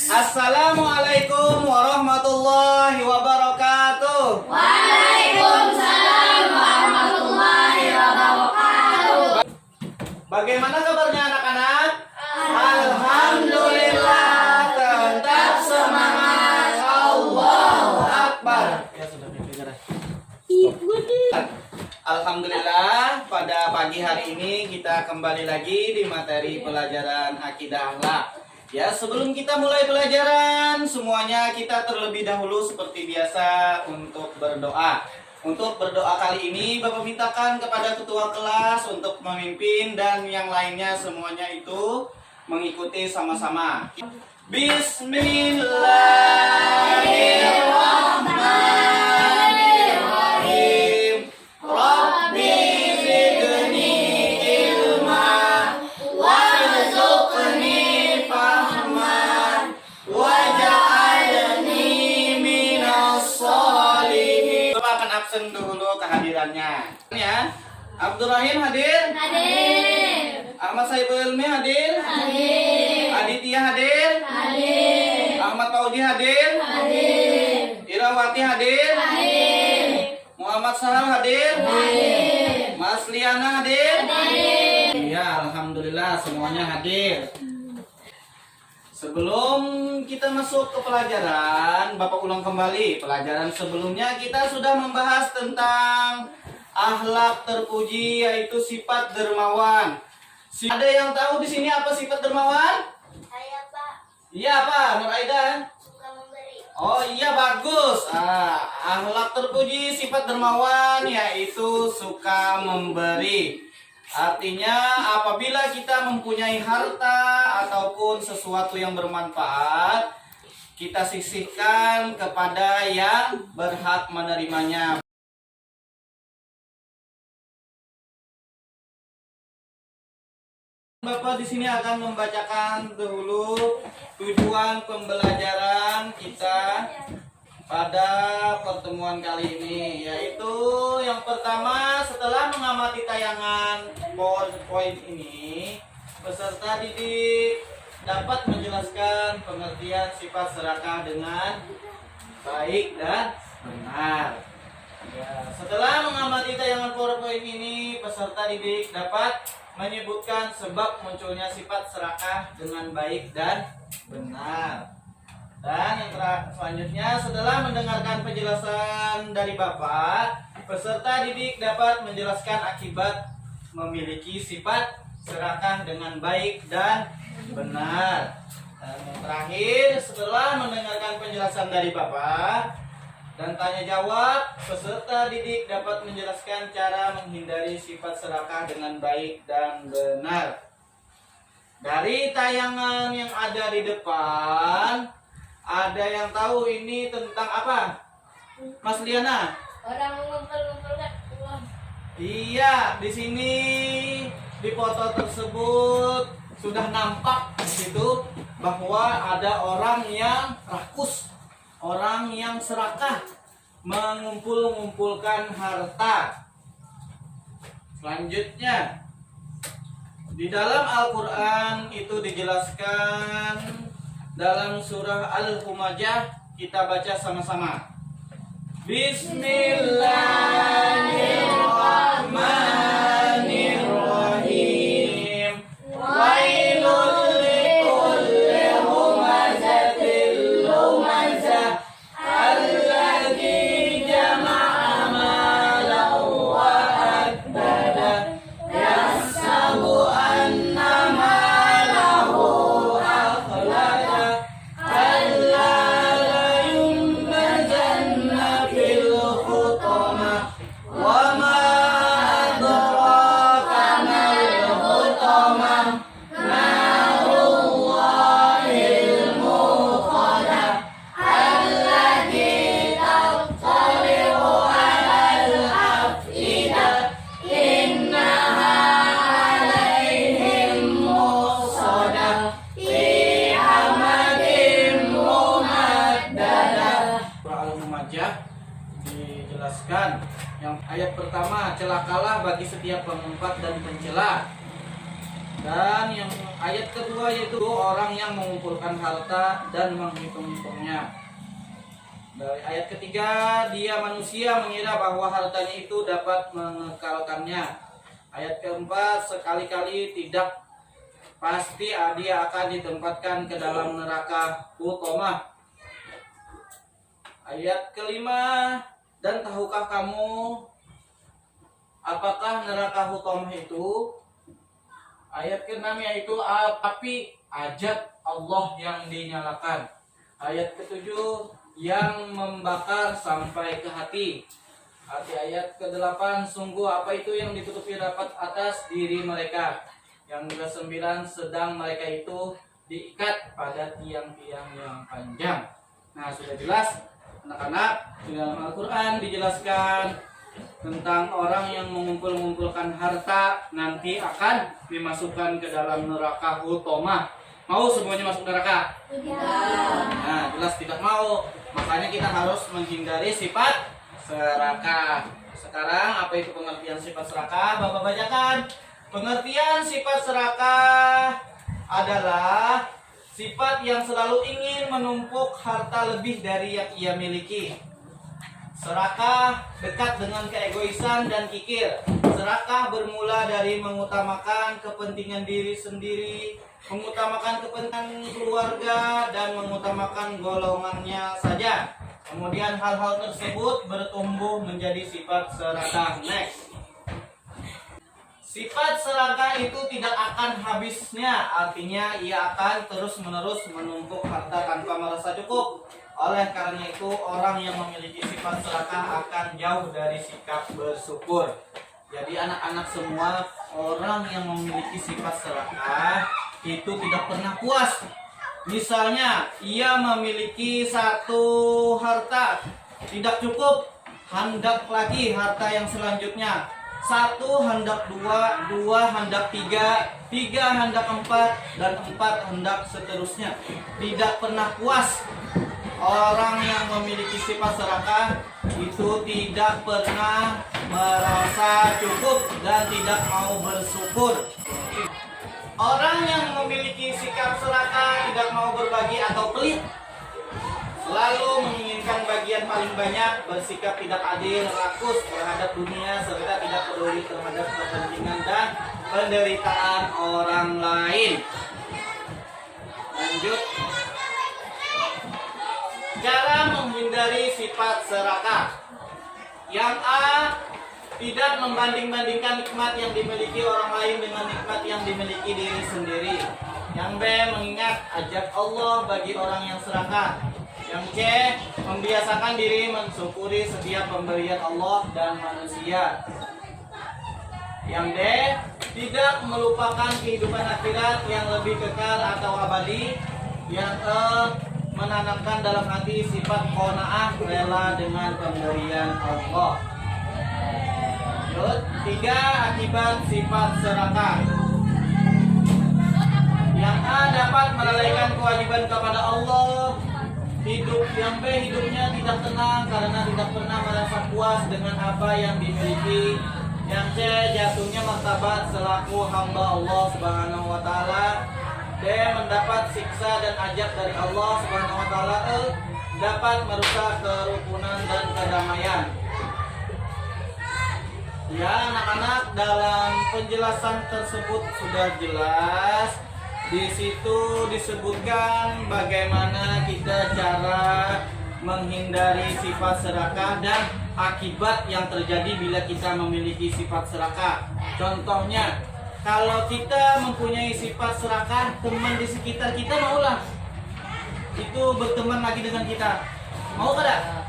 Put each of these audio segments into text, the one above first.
Assalamualaikum warahmatullahi wabarakatuh. Waalaikumsalam warahmatullahi wabarakatuh. Bagaimana kabarnya anak-anak? Alhamdulillah, tetap semangat. Allahu Akbar. Ya sudah dengar. Alhamdulillah, pada pagi hari ini kita kembali lagi di materi pelajaran akidah akhlak. Ya, sebelum kita mulai pelajaran, semuanya kita terlebih dahulu seperti biasa untuk berdoa. Untuk berdoa kali ini Bapak mintakan kepada ketua kelas untuk memimpin dan yang lainnya semuanya itu mengikuti sama-sama. Bismillahirrahmanirrahim. Rabbi zidni ilma warzuqni fahman waj'alni minas sholihin. Coba akan absen dulu kehadirannya. Ya. Abdurrahim hadir? Hadir. Ahmad Saiful Ilmi hadir? Hadir. Aditya hadir? Hadir. Ahmad Paudi hadir? Hadir. Irawati hadir? Hadir. Muhammad Sahal hadir? Hadir. Mas Liana hadir? Hadir. Iya, alhamdulillah semuanya hadir. Sebelum kita masuk ke pelajaran, Bapak ulang kembali. Pelajaran sebelumnya kita sudah membahas tentang akhlak terpuji, yaitu sifat dermawan. Ada yang tahu di sini apa sifat dermawan? Saya Pak, Iya, Pak. Nur Aida. suka memberi. Oh iya, bagus. Akhlak terpuji sifat dermawan yaitu suka memberi. Artinya apabila kita mempunyai harta ataupun sesuatu yang bermanfaat, kita sisihkan kepada yang berhak menerimanya. Bapak di sini akan membacakan dahulu tujuan pembelajaran kita pada pertemuan kali ini, yaitu yang pertama, setelah mengamati tayangan PowerPoint ini, peserta didik dapat menjelaskan pengertian sifat serakah dengan baik dan benar. Ya, setelah mengamati tayangan PowerPoint ini, peserta didik dapat menyebutkan sebab munculnya sifat serakah dengan baik dan benar. Dan yang selanjutnya, setelah mendengarkan penjelasan dari Bapak, peserta didik dapat menjelaskan akibat memiliki sifat serakah dengan baik dan benar. Dan yang terakhir, setelah mendengarkan penjelasan dari Bapak dan tanya jawab, peserta didik dapat menjelaskan cara menghindari sifat serakah dengan baik dan benar. Dari tayangan yang ada di depan, ada yang tahu ini tentang apa? Mas Liana? Orang mengumpul-ngumpulkan uang. Iya, di sini di foto tersebut sudah nampak gitu bahwa ada orang yang rakus, orang yang serakah, mengumpul-ngumpulkan harta. Selanjutnya, di dalam Al-Quran itu dijelaskan dalam surah Al-Humajah. Kita baca sama-sama. Bismillahirrahmanirrahim. Wailul likulli humazatil lumazah alladzi jama'a malan wa addada yahsabu anna malahu akhlada kalla la yumbazanna fil hutama wa ma adraka mal hutama narullahil muqadah allati tattali'u 'alal afidah innaha 'alaihim muqsadah fi amadin mumaddadah. Surah Al-Humajah dijelaskan yang ayat pertama, celakalah bagi setiap pengumpat dan pencela. Dan yang ayat kedua yaitu orang yang mengumpulkan harta dan menghitung-hitungnya. Dari ayat ketiga, dia manusia mengira bahwa hartanya itu dapat mengekalkannya. Ayat keempat, sekali-kali tidak, pasti dia akan ditempatkan ke dalam neraka hutomah. Ayat kelima, dan tahukah kamu apakah neraka hutomah itu? Ayat ke-6 yaitu api ajab Allah yang dinyalakan. Ayat ke-7 yang membakar sampai ke hati. Ayat ke-8 sungguh apa itu yang ditutupi rapat atas diri mereka. Yang ke-9 sedang mereka itu diikat pada tiang-tiang yang panjang. Nah, sudah jelas anak-anak, di dalam Al-Quran dijelaskan tentang orang yang mengumpulkan harta nanti akan dimasukkan ke dalam neraka hutomah. Mau semuanya masuk neraka? Nah, jelas tidak mau. Makanya kita harus menghindari sifat serakah. Sekarang apa itu pengertian sifat serakah? Bapak bacakan. Pengertian sifat serakah adalah sifat yang selalu ingin menumpuk harta lebih dari yang ia miliki. Serakah dekat dengan keegoisan dan kikir. Serakah bermula dari mengutamakan kepentingan diri sendiri, mengutamakan kepentingan keluarga, dan mengutamakan golongannya saja. Kemudian hal-hal tersebut bertumbuh menjadi sifat serakah. Next. Sifat serakah itu tidak akan habisnya, artinya ia akan terus-menerus menumpuk harta tanpa merasa cukup. Oleh karena itu, orang yang memiliki sifat serakah akan jauh dari sikap bersyukur. Jadi anak-anak semua, orang yang memiliki sifat serakah itu tidak pernah puas. Misalnya, ia memiliki satu harta, tidak cukup, hendak lagi harta yang selanjutnya. Satu hendak dua, dua hendak tiga, tiga hendak empat, dan empat hendak seterusnya. Tidak pernah puas. Orang yang memiliki sifat serakah itu tidak pernah merasa cukup dan tidak mau bersyukur. Orang yang memiliki sikap serakah tidak mau berbagi atau pelit, selalu menginginkan bagian paling banyak, bersikap tidak adil, rakus terhadap dunia, serta tidak peduli terhadap kepentingan dan penderitaan orang lain. Lanjut. Cara menghindari sifat serakah. Yang A, tidak membanding-bandingkan nikmat yang dimiliki orang lain dengan nikmat yang dimiliki diri sendiri. Yang B, mengingat ajab Allah bagi orang yang serakah. Yang C, membiasakan diri mensyukuri setiap pemberian Allah dan manusia. Yang D, tidak melupakan kehidupan akhirat yang lebih kekal atau abadi. Yang E, menanamkan dalam hati sifat qanaah, rela dengan pemberian Allah. Tiga, akibat sifat serakah. Yang A, dapat melalaikan kewajiban kepada Allah. Yang B, hidupnya tidak tenang karena tidak pernah merasa puas dengan apa yang dimiliki. Yang C, jatuhnya martabat selaku hamba Allah Subhanahu wa taala. D, mendapat siksa dan ajab dari Allah Subhanahu wa taala. E, dapat merusak kerukunan dan kedamaian. Ya, anak-anak, dalam penjelasan tersebut sudah jelas. Di situ disebutkan bagaimana kita cara menghindari sifat serakah dan akibat yang terjadi bila kita memiliki sifat serakah. Contohnya, kalau kita mempunyai sifat serakah, teman di sekitar kita maulah itu berteman lagi dengan kita. Mau kada?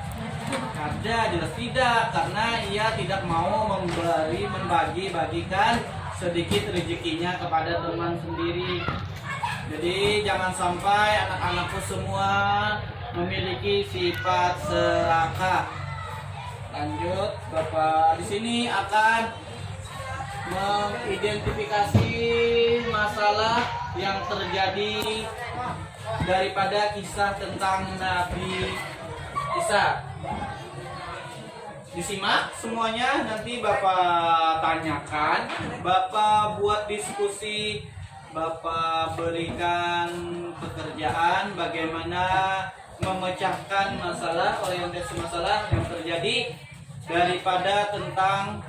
Kada, jelas tidak, karena ia tidak mau membagi-bagikan sedikit rezekinya kepada teman sendiri. Jadi jangan sampai anak-anakku semua memiliki sifat serakah. Lanjut, Bapak di sini akan mengidentifikasi masalah yang terjadi daripada kisah tentang Nabi Isa. Disimak semuanya, nanti Bapak tanyakan, Bapak buat diskusi Bapak berikan pekerjaan bagaimana memecahkan masalah, orientasi masalah yang terjadi daripada tentang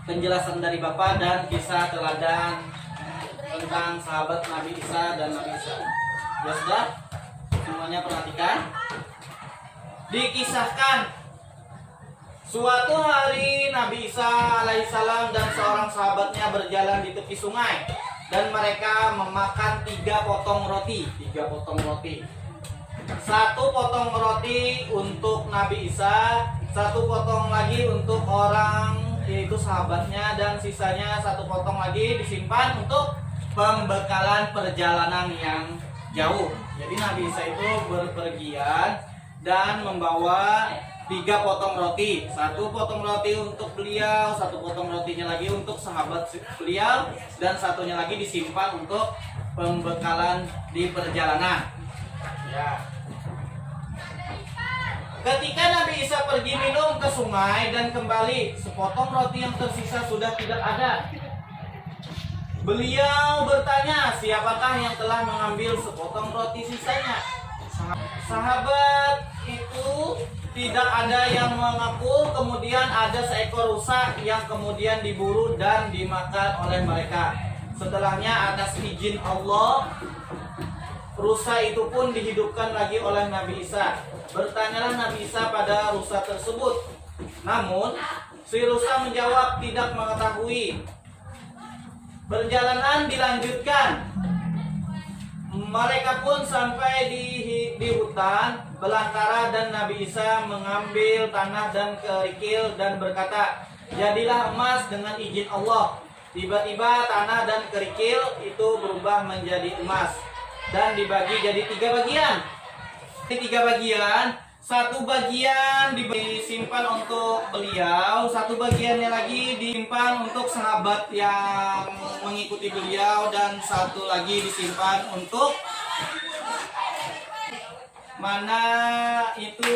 penjelasan dari Bapak dan kisah teladan tentang sahabat Nabi Isa dan Nabi Isa. Ya sudah, semuanya perhatikan. Dikisahkan suatu hari Nabi Isa alaihissalam dan seorang sahabatnya berjalan di tepi sungai dan mereka memakan 3 potong roti. 3 potong roti. 1 potong roti untuk Nabi Isa, 1 potong lagi untuk orang yaitu sahabatnya, dan sisanya 1 potong lagi disimpan untuk pembekalan perjalanan yang jauh. Jadi Nabi Isa itu berpergian dan membawa 3 potong roti. 1 potong roti untuk beliau, 1 potong rotinya lagi untuk sahabat beliau, dan satunya lagi disimpan untuk pembekalan di perjalanan. Ya. Ketika Nabi Isa pergi minum ke sungai dan kembali, sepotong roti yang tersisa sudah tidak ada. Beliau bertanya, siapakah yang telah mengambil sepotong roti sisanya? Sahabat itu tidak ada yang mengaku. Kemudian ada seekor rusa yang kemudian diburu dan dimakan oleh mereka. Setelahnya atas izin Allah, rusa itu pun dihidupkan lagi oleh Nabi Isa. Bertanyalah Nabi Isa pada rusa tersebut. Namun si rusa menjawab tidak mengetahui. Perjalanan dilanjutkan. Mereka pun sampai di hutan belantara dan Nabi Isa mengambil tanah dan kerikil dan berkata, jadilah emas dengan izin Allah. Tiba-tiba tanah dan kerikil itu berubah menjadi emas dan dibagi jadi 3 bagian. Di 3 bagian, 1 bagian disimpan untuk beliau, 1 bagiannya lagi disimpan untuk sahabat yang mengikuti beliau, dan 1 lagi disimpan untuk mana itu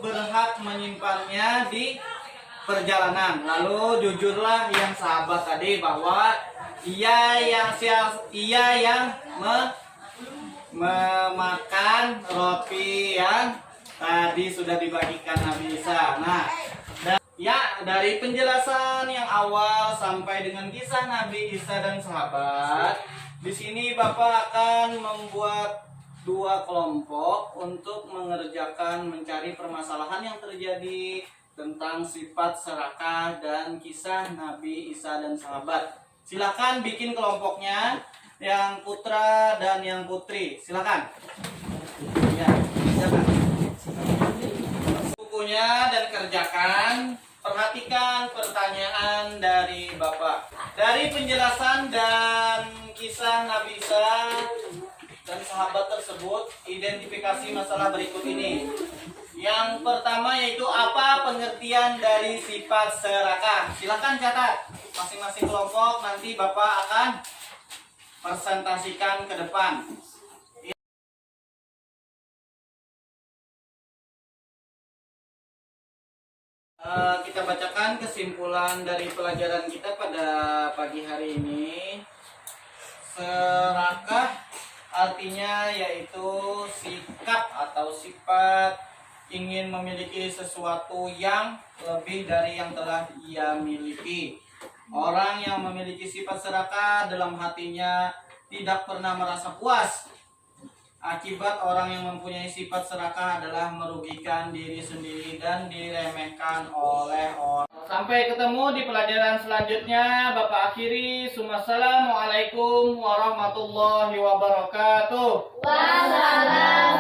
berhak menyimpannya di perjalanan. Lalu jujurlah yang sahabat tadi bahwa ia yang memakan roti yang tadi sudah dibagikan Nabi Isa. Nah, dari penjelasan yang awal sampai dengan kisah Nabi Isa dan sahabat, di sini Bapak akan membuat 2 kelompok untuk mencari permasalahan yang terjadi tentang sifat serakah dan kisah Nabi Isa dan sahabat. Silakan bikin kelompoknya, yang putra dan yang putri. Silakan. Ya, silakan. Bukunya dan kerjakan. Perhatikan pertanyaan dari Bapak. Dari penjelasan dan kisah Nabi Isa dan sahabat tersebut, identifikasi masalah berikut ini. Yang pertama yaitu apa pengertian dari sifat serakah. Silakan catat masing-masing kelompok, nanti Bapak akan presentasikan ke depan. Kita bacakan kesimpulan dari pelajaran kita pada pagi hari ini. Serakah artinya yaitu sikap atau sifat ingin memiliki sesuatu yang lebih dari yang telah ia miliki. Orang yang memiliki sifat serakah dalam hatinya tidak pernah merasa puas. Akibat orang yang mempunyai sifat serakah adalah merugikan diri sendiri dan diremehkan oleh orang. Sampai ketemu di pelajaran selanjutnya. Bapak akhiri. Assalamualaikum warahmatullahi wabarakatuh. Wassalam.